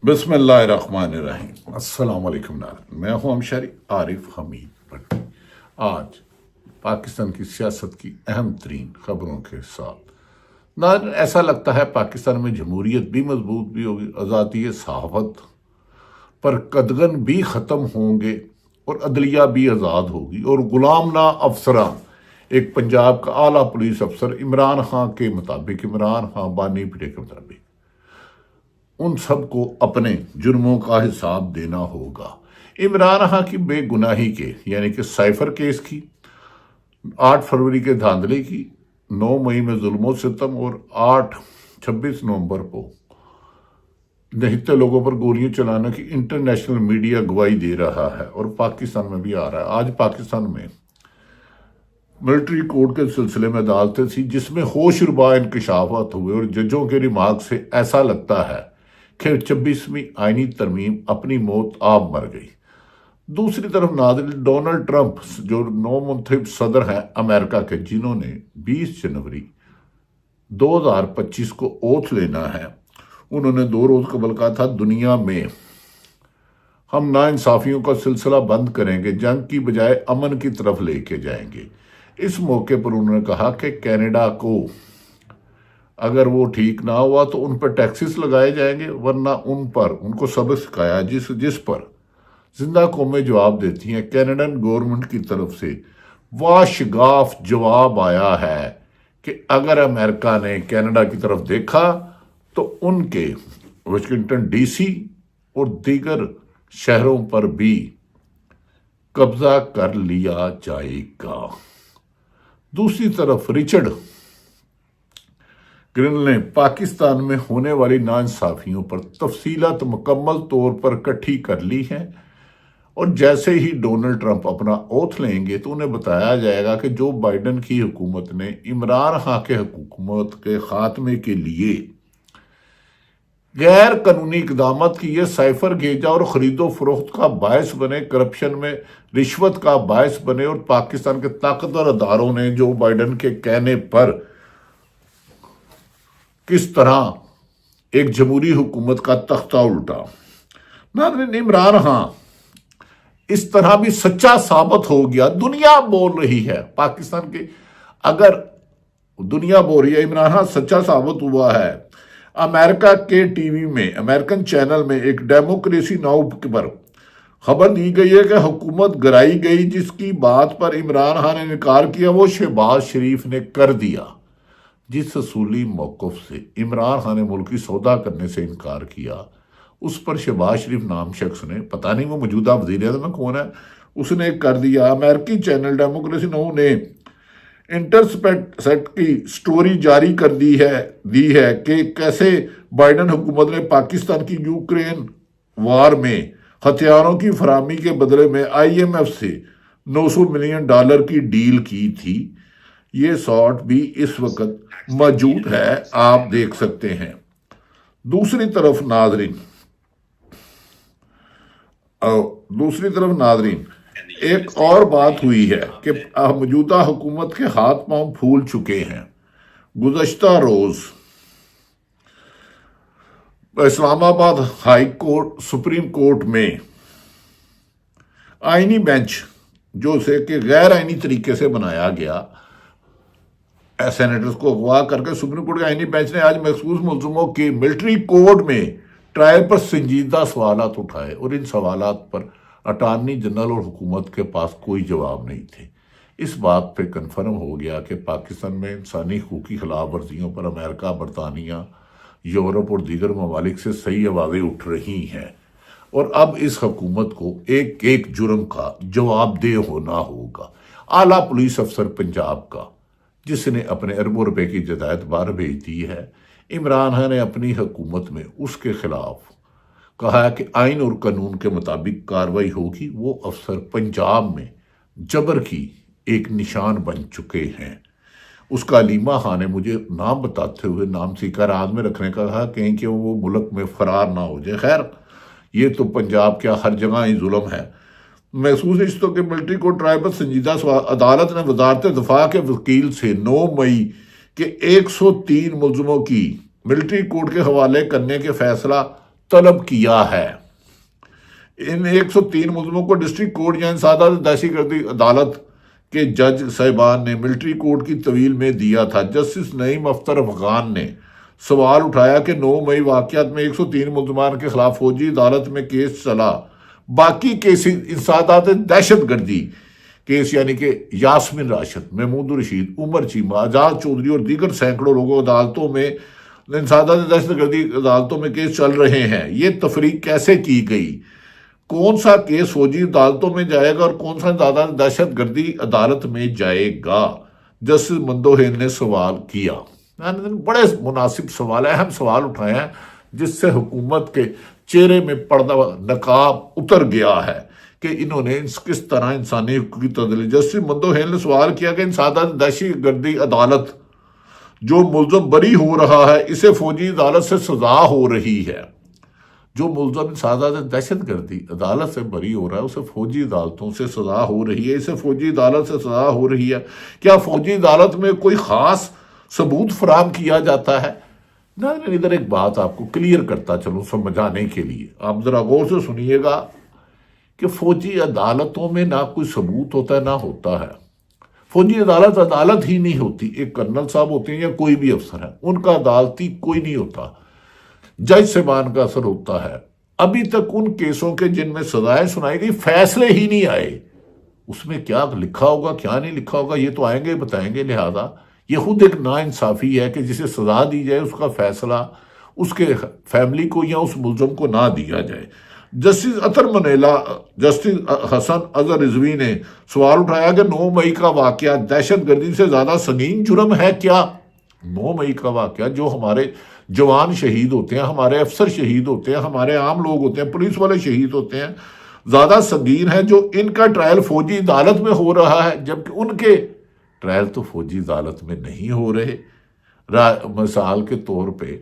بسم اللہ الرحمن الرحیم۔ السلام علیکم ناظرین، میں ہوں ہمشہری عارف حمید بھٹی۔ آج پاکستان کی سیاست کی اہم ترین خبروں کے ساتھ ناظرین، ایسا لگتا ہے پاکستان میں جمہوریت بھی مضبوط بھی ہوگی، آزادی صحافت پر قدغن بھی ختم ہوں گے اور عدلیہ بھی آزاد ہوگی، اور غلام نہ افسران ایک پنجاب کا اعلیٰ پولیس افسر عمران خان کے مطابق، عمران خان بانی پیٹے کے مطابق، ان سب کو اپنے جرموں کا حساب دینا ہوگا۔ عمران خان کی بے گناہی کے یعنی کہ سائفر کیس کی، 8 فروری کے دھاندلی کی، 9 مئی میں ظلم و ستم اور 26 نومبر کو نہتے لوگوں پر گولیاں چلانے کی انٹرنیشنل میڈیا گواہی دے رہا ہے، اور پاکستان میں بھی آ رہا ہے۔ آج پاکستان میں ملٹری کوڈ کے سلسلے میں عدالتیں تھی جس میں ہوش ربا انکشافات ہوئے، اور ججوں کے ریمارک سے ایسا لگتا ہے کہ 26ویں آئینی ترمیم اپنی موت آپ مر گئی۔ دوسری طرف ناظرین، ڈونلڈ ٹرمپ جو نو منتخب صدر ہیں امریکہ کے، جنہوں نے 20 جنوری 2025 کو اوتھ لینا ہے، انہوں نے 2 روز قبل کہا تھا دنیا میں ہم ناانصافیوں کا سلسلہ بند کریں گے، جنگ کی بجائے امن کی طرف لے کے جائیں گے۔ اس موقع پر انہوں نے کہا کہ کینیڈا کو اگر وہ ٹھیک نہ ہوا تو ان پر ٹیکسز لگائے جائیں گے، ورنہ ان کو سبق سکھایا جس پر زندہ قومیں جواب دیتی ہیں۔ کینیڈین گورنمنٹ کی طرف سے واشگاف جواب آیا ہے کہ اگر امریکہ نے کینیڈا کی طرف دیکھا تو ان کے واشنگٹن ڈی سی اور دیگر شہروں پر بھی قبضہ کر لیا جائے گا۔ دوسری طرف رچرڈ گرین نے پاکستان میں ہونے والی ناانصافیوں پر تفصیلات مکمل طور پر اکٹھی کر لی ہیں، اور جیسے ہی ڈونلڈ ٹرمپ اپنا اوتھ لیں گے تو انہیں بتایا جائے گا کہ جو بائیڈن کی حکومت نے عمران خان کے حکومت کے خاتمے کے لیے غیر قانونی اقدامات کیے، سائفر بھیجا اور خرید و فروخت کا باعث بنے، کرپشن میں رشوت کا باعث بنے، اور پاکستان کے طاقتور اداروں نے جو بائیڈن کے کہنے پر کس طرح ایک جمہوری حکومت کا تختہ الٹا۔ ناظرین، عمران خان اس طرح بھی سچا ثابت ہو گیا، دنیا بول رہی ہے پاکستان کے، اگر دنیا بول رہی ہے عمران خان سچا ثابت ہوا ہے۔ امریکہ کے ٹی وی میں، امریکن چینل میں ایک ڈیموکریسی ناؤ پر خبر دی گئی ہے کہ حکومت گرائی گئی، جس کی بات پر عمران خان نے انکار کیا وہ شہباز شریف نے کر دیا۔ جس اصولی موقف سے عمران خان نے ملکی سودا کرنے سے انکار کیا، اس پر شہباز شریف نام شخص نے، پتہ نہیں وہ موجودہ وزیر اعظم کون ہے، اس نے کر دیا۔ امریکی چینل ڈیموکریسی ناؤ نے انٹرسیپٹ کی سٹوری جاری کر دی ہے کہ کیسے بائیڈن حکومت نے پاکستان کی یوکرین وار میں ہتھیاروں کی فراہمی کے بدلے میں IMF سے $900 ملین کی ڈیل کی تھی۔ یہ شاٹ بھی اس وقت موجود ہے، آپ دیکھ سکتے ہیں۔ دوسری طرف ناظرین ایک اور بات ہوئی ہے کہ موجودہ حکومت کے ہاتھ پاؤں پھول چکے ہیں۔ گزشتہ روز اسلام آباد سپریم کورٹ میں آئینی بینچ جو اسے کہ غیر آئینی طریقے سے بنایا گیا، سینیٹرز کو اغوا کر کے سپریم کورٹ کے آئینی بینچ نے آج مخصوص ملزموں کے ملٹری کوڈ میں ٹرائل پر سنجیدہ سوالات اٹھائے، اور ان سوالات پر اٹارنی جنرل اور حکومت کے پاس کوئی جواب نہیں تھے۔ اس بات پہ کنفرم ہو گیا کہ پاکستان میں انسانی حقوق کی خلاف ورزیوں پر امریکہ، برطانیہ، یورپ اور دیگر ممالک سے صحیح آوازیں اٹھ رہی ہیں، اور اب اس حکومت کو ایک ایک جرم کا جواب دہ ہونا ہوگا۔ اعلیٰ پولیس افسر پنجاب کا، جس نے اپنے اربوں روپے کی جائیداد باہر بھیج دی ہے، عمران خان نے اپنی حکومت میں اس کے خلاف کہا ہے کہ آئین اور قانون کے مطابق کارروائی ہوگی۔ وہ افسر پنجاب میں جبر کی ایک نشان بن چکے ہیں۔ اس کا علیمہ خان نے مجھے نام بتاتے ہوئے نام سیکھا راز میں رکھنے کا کہا، کہیں کہ وہ ملک میں فرار نہ ہو جائے۔ خیر، یہ تو پنجاب کیا ہر جگہ ہی ظلم ہے۔ محسوس رشتوں کے ملٹری کوڈ ٹرائل پر سنجیدہ عدالت نے وزارت دفاع کے وکیل سے 9 مئی کے 103 ملزموں کی ملٹری کوڈ کے حوالے کرنے کے فیصلہ طلب کیا ہے۔ ان 103 ملزموں کو ڈسٹرکٹ کورٹ یا انسداد دہشت گردی عدالت کے جج صاحبان نے ملٹری کورٹ کی طویل میں دیا تھا۔ جسٹس نعیم اختر افغان نے سوال اٹھایا کہ 9 مئی واقعات میں 103 ملزمان کے خلاف فوجی عدالت میں کیس چلا، باقی کیسز انسداد دہشت گردی کیس یعنی کہ یاسمین راشد، محمود الرشید، عمر چیمہ، اعجاز چودھری اور دیگر سینکڑوں لوگوں عدالتوں میں انسداد دہشت گردی عدالتوں میں کیس چل رہے ہیں۔ یہ تفریق کیسے کی گئی؟ کون سا کیس فوجی عدالتوں میں جائے گا اور کون سا انسداد دہشت گردی عدالت میں جائے گا؟ جسٹس مندوہین نے سوال کیا۔ بڑے مناسب سوال، اہم سوال اٹھائے ہیں جس سے حکومت کے چہرے میں پردہ نقاب اتر گیا ہے کہ انہوں نے کس طرح انسانی حقوق کی تعدیل۔ جسٹس مندوہین نے سوال کیا کہ انسداد دہشت گردی عدالت جو ملزم بری ہو رہا ہے اسے فوجی عدالت سے سزا ہو رہی ہے۔ جو ملزم انسداد دہشت گردی عدالت سے بری ہو رہا ہے اسے فوجی عدالتوں سے سزا ہو رہی ہے، اسے فوجی عدالت سے سزا ہو رہی ہے۔ کیا فوجی عدالت میں کوئی خاص ثبوت فراہم کیا جاتا ہے؟ ناظرین ادھر ایک بات آپ کو کلیئر کرتا چلوں سمجھانے کے لیے، آپ ذرا غور سے سنیے گا کہ فوجی عدالتوں میں نہ کوئی ثبوت ہوتا ہے نہ ہوتا ہے۔ فوجی عدالت عدالت ہی نہیں ہوتی، ایک کرنل صاحب ہوتے ہیں یا کوئی بھی افسر ہے، ان کا عدالتی کوئی نہیں ہوتا، جج صاحبان کا اثر ہوتا ہے۔ ابھی تک ان کیسوں کے جن میں سزائیں سنائی گئی فیصلے ہی نہیں آئے، اس میں کیا لکھا ہوگا کیا نہیں لکھا ہوگا یہ تو آئیں گے بتائیں گے۔ لہذا یہ خود ایک ناانصافی ہے کہ جسے سزا دی جائے اس کا فیصلہ اس کے فیملی کو یا اس ملزم کو نہ دیا جائے۔ جسٹس اطہر منیلا، جسٹس حسن اظہر رضوی نے سوال اٹھایا کہ 9 مئی کا واقعہ دہشت گردی سے زیادہ سنگین جرم ہے کیا؟ 9 مئی کا واقعہ جو ہمارے جوان شہید ہوتے ہیں، ہمارے افسر شہید ہوتے ہیں، ہمارے عام لوگ ہوتے ہیں، پولیس والے شہید ہوتے ہیں، زیادہ سنگین ہے جو ان کا ٹرائل فوجی عدالت میں ہو رہا ہے، جبکہ ان کے ٹرائل تو فوجی عدالت میں نہیں ہو رہے۔ مثال کے طور پہ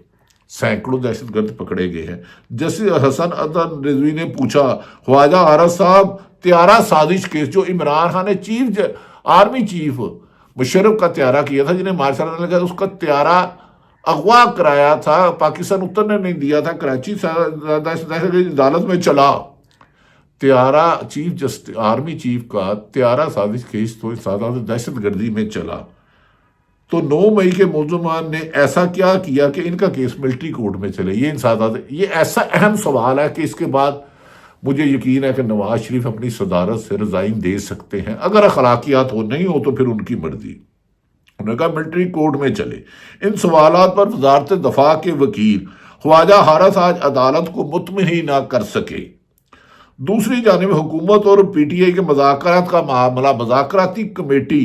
سینکڑوں دہشت گرد پکڑے گئے ہیں۔ جسٹس حسن اظہر رضوی نے پوچھا خواجہ عارض صاحب طیارہ سازش کیس جو عمران خان نے آرمی چیف مشرف کا طیارہ کیا تھا، جنہیں مارشل آرٹ نے کہا اس کا طیارہ اغوا کرایا تھا، پاکستان اترنے نہیں دیا تھا، کراچی دہشت گردی عدالت میں چلا۔ طیارہ آرمی چیف کا طیارہ سازش کیس تو انسداد دہشت گردی میں چلا، تو 9 مئی کے ملزمان نے ایسا کیا کیا کہ ان کا کیس ملٹری کورٹ میں چلے؟ یہ انسداد، یہ ایسا اہم سوال ہے کہ اس کے بعد مجھے یقین ہے کہ نواز شریف اپنی صدارت سے ریزائن دے سکتے ہیں، اگر اخلاقیات ہو، نہیں ہو تو پھر ان کی مرضی۔ انہوں نے کہا ملٹری کورٹ میں چلے۔ ان سوالات پر وزارت دفاع کے وکیل خواجہ حارث آج عدالت کو مطمئن نہ کر سکے۔ دوسری جانب حکومت اور پی ٹی آئی کے مذاکرات کا معاملہ، مذاکراتی کمیٹی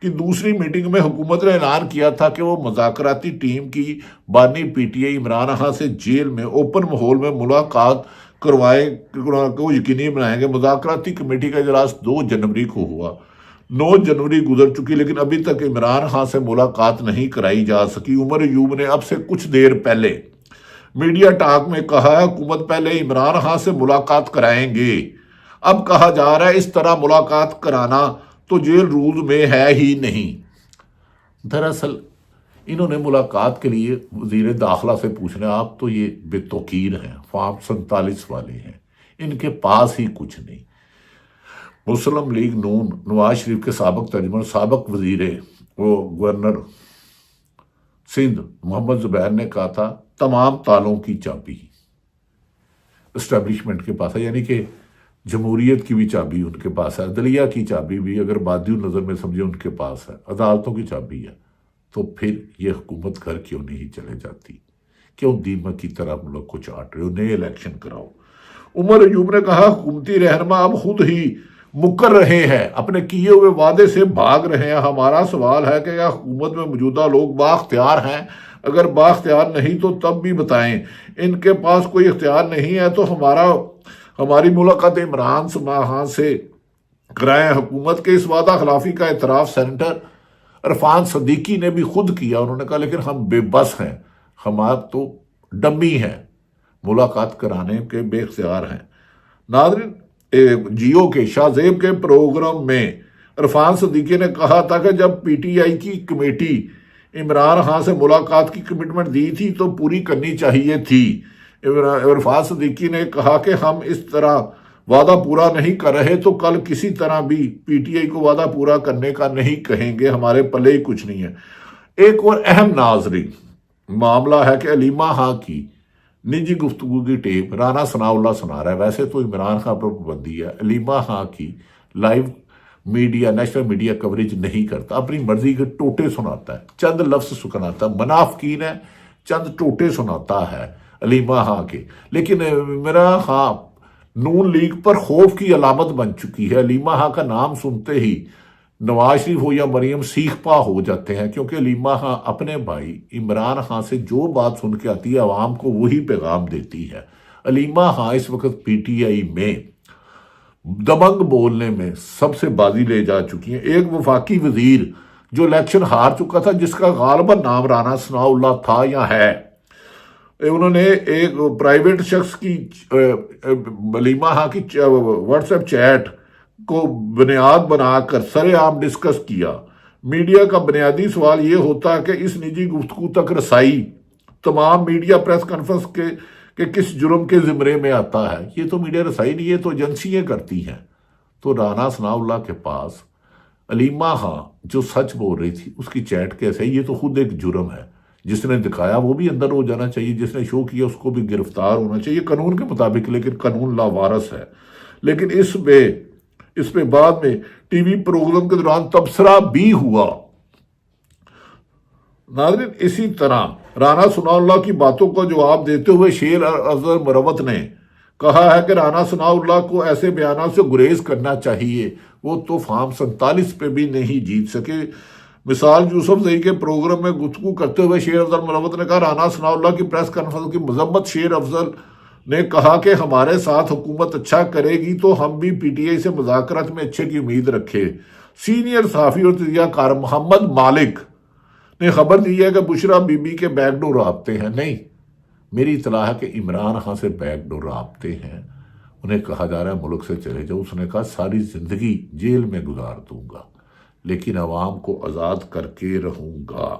کی دوسری میٹنگ میں حکومت نے اعلان کیا تھا کہ وہ مذاکراتی ٹیم کی بانی P T I Imran Khan سے جیل میں اوپن ماحول میں ملاقات کروائے کو یقینی بنائیں گے۔ مذاکراتی کمیٹی کا اجلاس 2 جنوری کو ہوا، 9 جنوری گزر چکی لیکن ابھی تک عمران خان سے ملاقات نہیں کرائی جا سکی۔ عمر ایوب نے اب سے کچھ دیر پہلے میڈیا ٹاک میں کہا ہے حکومت پہلے عمران خان سے ملاقات کرائیں گے، اب کہا جا رہا ہے اس طرح ملاقات کرانا تو جیل رولز میں ہے ہی نہیں۔ دراصل انہوں نے ملاقات کے لیے وزیر داخلہ سے پوچھنا، آپ تو یہ بے توقیر ہیں، فارم 47 والے ہیں، ان کے پاس ہی کچھ نہیں۔ مسلم لیگ نون نواز شریف کے سابق ترجمان، سابق وزیر گورنر سندھ محمد زبیر نے کہا تھا تمام تالوں کی چابی اسٹیبلشمنٹ کے پاس ہے، یعنی کہ جمہوریت کی بھی چابی ان کے پاس ہے، عدلیہ کی چابی بھی اگر بادی نظر میں سمجھے ان کے پاس ہے، عدالتوں کی چابی ہے، تو پھر یہ حکومت گھر کیوں نہیں چلے جاتی؟ کیوں دیمک کی طرح ملک کو چاٹ رہے ہو؟ نئے الیکشن کراؤ۔ عمر ایوب نے کہا حکومتی رہنما اب خود ہی مکر رہے ہیں، اپنے کیے ہوئے وعدے سے بھاگ رہے ہیں۔ ہمارا سوال ہے کہ کیا حکومت میں موجودہ لوگ بااختیار ہیں؟ اگر بااختیار نہیں تو تب بھی بتائیں۔ ان کے پاس کوئی اختیار نہیں ہے تو ہماری ملاقات عمران خان سے کرائیں۔ حکومت کے اس وعدہ خلافی کا اعتراف سینیٹر عرفان صدیقی نے بھی خود کیا، انہوں نے کہا لیکن ہم بے بس ہیں، ہمارا تو ڈمی ہیں، ملاقات کرانے کے بے اختیار ہیں۔ ناظرین جیو کے شاہ زیب کے پروگرام میں عرفان صدیقی نے کہا تھا کہ جب پی ٹی آئی کی کمیٹی عمران خان سے ملاقات کی کمٹمنٹ دی تھی تو پوری کرنی چاہیے تھی۔ عرفات صدیقی نے کہا کہ ہم اس طرح وعدہ پورا نہیں کر رہے تو کل کسی طرح بھی پی ٹی آئی کو وعدہ پورا کرنے کا نہیں کہیں گے، ہمارے پلے ہی کچھ نہیں ہے۔ ایک اور اہم ناظرین معاملہ ہے کہ علیمہ خان کی نجی گفتگو کی ٹیپ رانا ثناء اللہ سنا رہا ہے۔ ویسے تو عمران خان پر پابندی ہے، علیمہ خان کی live media, national media coverage نہیں کرتا، اپنی مرضی کے ٹوٹے سناتا ہے، چند لفظ سناتا ہے، منافقین ہے، چند ٹوٹے سناتا ہے علیمہ خان کے۔ لیکن عمران خان نون لیگ پر خوف کی علامت بن چکی ہے۔ علیمہ خان کا نام سنتے ہی نواز شریف ہو یا مریم سیخ پا ہو جاتے ہیں، کیونکہ علیمہ خان اپنے بھائی عمران خان سے جو بات سن کے آتی ہے عوام کو وہی پیغام دیتی ہے۔ علیمہ خان اس وقت پی ٹی آئی میں دبنگ بولنے میں سب سے بازی لے جا چکی ہیں۔ ایک وفاقی وزیر جو الیکشن ہار چکا تھا، جس کا غالباً نام رانا ثناء اللہ تھا یا ہے، انہوں نے ایک پرائیویٹ شخص کی علیمہ خان کی واٹس ایپ چیٹ کو بنیاد بنا کر سر عام ڈسکس کیا۔ میڈیا کا بنیادی سوال یہ ہوتا ہے کہ اس نجی گفتگو تک رسائی تمام میڈیا پریس کانفرنس کے کس جرم کے زمرے میں آتا ہے؟ یہ تو میڈیا رسائی نہیں، یہ تو ایجنسیاں کرتی ہیں۔ تو رانا ثناء اللہ کے پاس علیمہ خان جو سچ بول رہی تھی اس کی چیٹ کیسے؟ یہ تو خود ایک جرم ہے۔ جس نے دکھایا وہ بھی اندر ہو جانا چاہیے، جس نے شو کیا اس کو بھی گرفتار ہونا چاہیے قانون کے مطابق، لیکن قانون لاوارث ہے۔ لیکن اس پہ بعد میں ٹی وی پروگرام کے دوران تبصرہ بھی ہوا۔ ناظرین، اسی طرح رانا ثناء اللہ کی باتوں کا جواب دیتے ہوئے شیر افضل مروت نے کہا ہے کہ رانا ثناء اللہ کو ایسے بیانات سے گریز کرنا چاہیے، وہ تو فارم 47 پہ بھی نہیں جیت سکے۔ مثال یوسف زئی کے پروگرام میں گفتگو کرتے ہوئے شیر افضل مروت نے کہا، رانا ثناء اللہ کی پریس کانفرنس کی مذمت۔ شیر افضل نے کہا کہ ہمارے ساتھ حکومت اچھا کرے گی تو ہم بھی پی ٹی آئی سے مذاکرات میں اچھے کی امید رکھے۔ سینئر صحافی اور تجزیہ کار محمد مالک نے خبر دی ہے کہ بشرا بی بی کے بیک ڈور رابطے ہیں۔ نہیں، میری اطلاع ہے کہ عمران خان سے بیک ڈور رابطے ہیں، انہیں کہا جا رہا ہے ملک سے چلے جاؤ۔ اس نے کہا ساری زندگی جیل میں گزار دوں گا لیکن عوام کو آزاد کر کے رہوں گا۔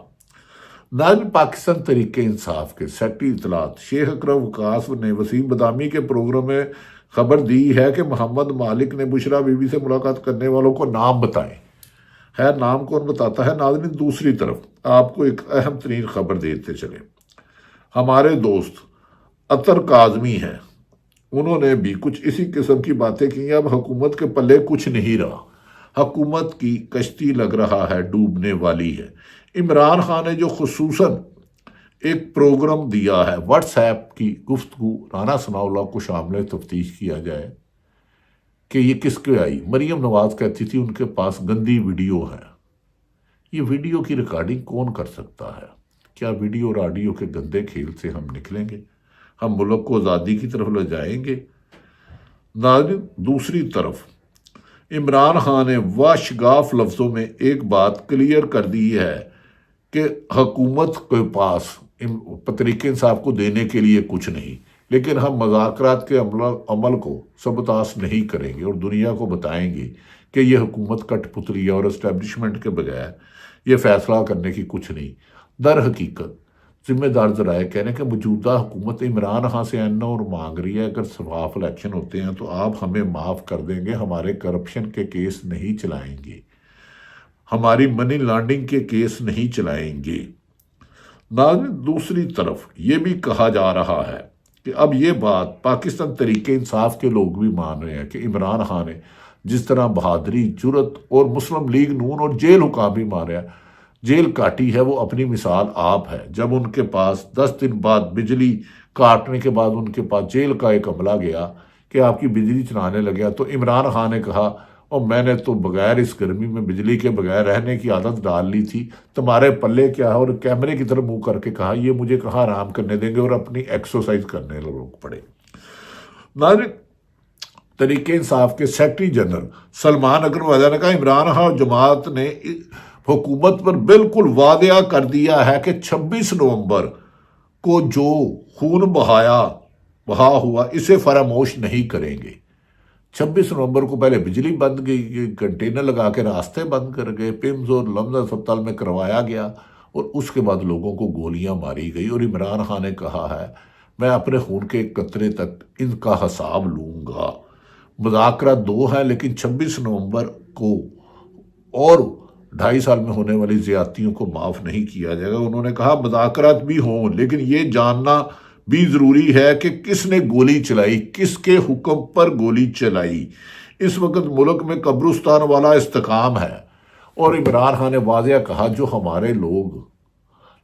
نائب پاکستان تحریک انصاف کے سیکرٹری اطلاعات شیخ اکرم وقاص نے وسیم بدامی کے پروگرام میں خبر دی ہے کہ محمد مالک نے بشرا بی بی سے ملاقات کرنے والوں کو نام بتائے۔ خیر، نام کون بتاتا ہے؟ ناظرین، دوسری طرف آپ کو ایک اہم ترین خبر دیتے چلے۔ ہمارے دوست عطر کاظمی ہیں، انہوں نے بھی کچھ اسی قسم کی باتیں کی۔ اب حکومت کے پلے کچھ نہیں رہا، حکومت کی کشتی لگ رہا ہے ڈوبنے والی ہے۔ عمران خان نے جو خصوصاً ایک پروگرام دیا ہے واٹس ایپ کی گفتگو، رانا ثناء اللہ کو شامل تفتیش کیا جائے کہ یہ کس کے آئی۔ مریم نواز کہتی تھی ان کے پاس گندی ویڈیو ہے۔ یہ ویڈیو کی ریکارڈنگ کون کر سکتا ہے؟ کیا ویڈیو اور آڈیو کے گندے کھیل سے ہم نکلیں گے؟ ہم ملک کو آزادی کی طرف لے جائیں گے؟ ناظرین، دوسری طرف عمران خان نے واشگاف لفظوں میں ایک بات کلیئر کر دی ہے کہ حکومت کے پاس تحریک انصاف کو دینے کے لیے کچھ نہیں، لیکن ہم مذاکرات کے عمل کو سبتاس نہیں کریں گے اور دنیا کو بتائیں گے کہ یہ حکومت کٹ پتلی اور اسٹیبلشمنٹ کے بغیر یہ فیصلہ کرنے کی کچھ نہیں۔ در حقیقت ذمہ دار ذرائع کہہ رہے ہیں کہ موجودہ حکومت عمران خان سے این اور مانگ رہی ہے اگر شفاف الیکشن ہوتے ہیں تو آپ ہمیں معاف کر دیں گے، ہمارے کرپشن کے کیس نہیں چلائیں گے، ہماری منی لانڈرنگ کے کیس نہیں چلائیں گے۔ ناظرین، دوسری طرف یہ بھی کہا جا رہا ہے کہ اب یہ بات پاکستان تحریک انصاف کے لوگ بھی مان رہے ہیں کہ عمران خان نے جس طرح بہادری، جرت اور مسلم لیگ نون اور جیل حکام بھی مان رہے ہیں جیل کاٹی ہے، وہ اپنی مثال آپ ہے۔ جب ان کے پاس 10 دن بعد بجلی کاٹنے کے بعد ان کے پاس جیل کا ایک عملہ گیا کہ آپ کی بجلی چلانے لگیا تو عمران خان نے کہا اور میں نے تو بغیر اس گرمی میں بجلی کے بغیر رہنے کی عادت ڈال لی تھی، تمہارے پلے کیا ہے؟ اور کیمرے کی طرف منہ کر کے کہا یہ مجھے کہاں آرام کرنے دیں گے، اور اپنی ایکسرسائز کرنے لوگ پڑے۔ ناظرین، تحریک انصاف کے سیکرٹری جنرل سلمان اگروال نے کہا عمران خان جماعت نے حکومت پر بالکل واضح کر دیا ہے کہ 26 نومبر کو جو خون بہا ہوا اسے فراموش نہیں کریں گے۔ 26 نومبر کو پہلے بجلی بند گئی، کنٹینر لگا کے راستے بند کر گئے، پیمز اور لمز اسپتال میں کروایا گیا اور اس کے بعد لوگوں کو گولیاں ماری گئی۔ اور عمران خان نے کہا ہے میں اپنے خون کے ایک قطرے تک ان کا حساب لوں گا۔ مذاکرات 2 ہیں، لیکن 26 نومبر کو اور 2.5 سال میں ہونے والی زیادتیوں کو معاف نہیں کیا جائے گا۔ انہوں نے کہا مذاکرات بھی ہوں، لیکن یہ جاننا بھی ضروری ہے کہ کس نے گولی چلائی، کس کے حکم پر گولی چلائی۔ اس وقت ملک میں قبرستان والا استحکام ہے، اور عمران خان نے واضح کہا جو ہمارے لوگ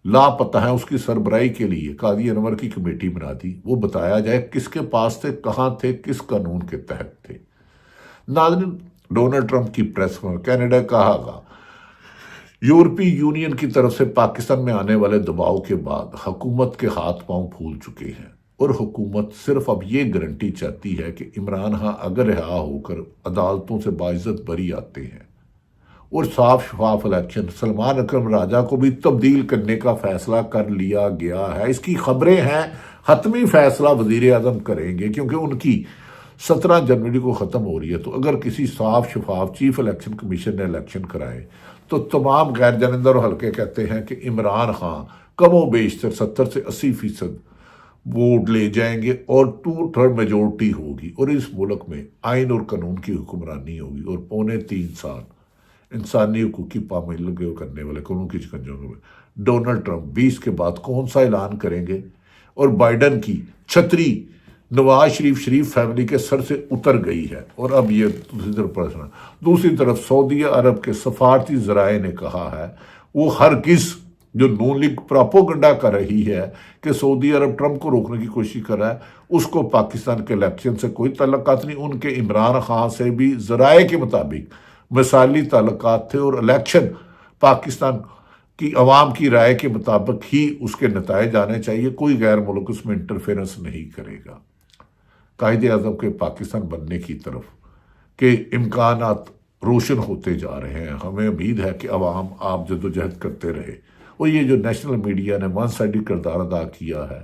لاپتہ ہیں اس کی سربراہی کے لیے قاضی انور کی کمیٹی بنا دی، وہ بتایا جائے کس کے پاس تھے، کہاں تھے، کس قانون کے تحت تھے۔ ناظرین، ڈونلڈ ٹرمپ کی پریس میں کینیڈا کہا گا یورپی یونین کی طرف سے پاکستان میں آنے والے دباؤ کے بعد حکومت کے ہاتھ پاؤں پھول چکے ہیں، اور حکومت صرف اب یہ گارنٹی چاہتی ہے کہ عمران خان اگر رہا ہو کر عدالتوں سے باعزت بری آتے ہیں اور صاف شفاف الیکشن، سلمان اکرم راجہ کو بھی تبدیل کرنے کا فیصلہ کر لیا گیا ہے۔ اس کی خبریں ہیں، حتمی فیصلہ وزیر اعظم کریں گے، کیونکہ ان کی 17 جنوری کو ختم ہو رہی ہے۔ تو اگر کسی صاف شفاف چیف الیکشن کمیشن نے الیکشن کرائے تو تمام غیر جانبدار حلقے کہتے ہیں کہ عمران خان کم و بیشتر 70 سے 80% ووٹ لے جائیں گے، اور 2/3 میجورٹی ہوگی، اور اس ملک میں آئین اور قانون کی حکمرانی ہوگی، اور 3.25 سال انسانی حقوق کی پامالی کرنے والے قانون کی شکنجوں میں ڈونلڈ ٹرمپ 20 کے بعد کون سا اعلان کریں گے؟ اور بائیڈن کی چھتری نواز شریف فیملی کے سر سے اتر گئی ہے، اور اب یہ دوسری طرف سعودی عرب کے سفارتی ذرائع نے کہا ہے وہ ہرگز جو نون لیگ پراپوگنڈا کر رہی ہے کہ سعودی عرب ٹرمپ کو روکنے کی کوشش کر رہا ہے، اس کو پاکستان کے الیکشن سے کوئی تعلقات نہیں۔ ان کے عمران خان سے بھی ذرائع کے مطابق مثالی تعلقات تھے، اور الیکشن پاکستان کی عوام کی رائے کے مطابق ہی اس کے نتائج آنے چاہیے، کوئی غیر ملک اس میں انٹرفیرنس نہیں کرے گا۔ قائد اعظم کے پاکستان بننے کی طرف کے امکانات روشن ہوتے جا رہے ہیں۔ ہمیں امید ہے کہ عوام آپ جدوجہد کرتے رہے، اور یہ جو نیشنل میڈیا نے ون سائیڈڈ کردار ادا کیا ہے،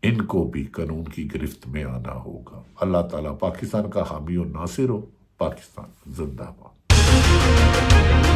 ان کو بھی قانون کی گرفت میں آنا ہوگا۔ اللہ تعالیٰ پاکستان کا حامی و ناصر ہو۔ پاکستان زندہ باد۔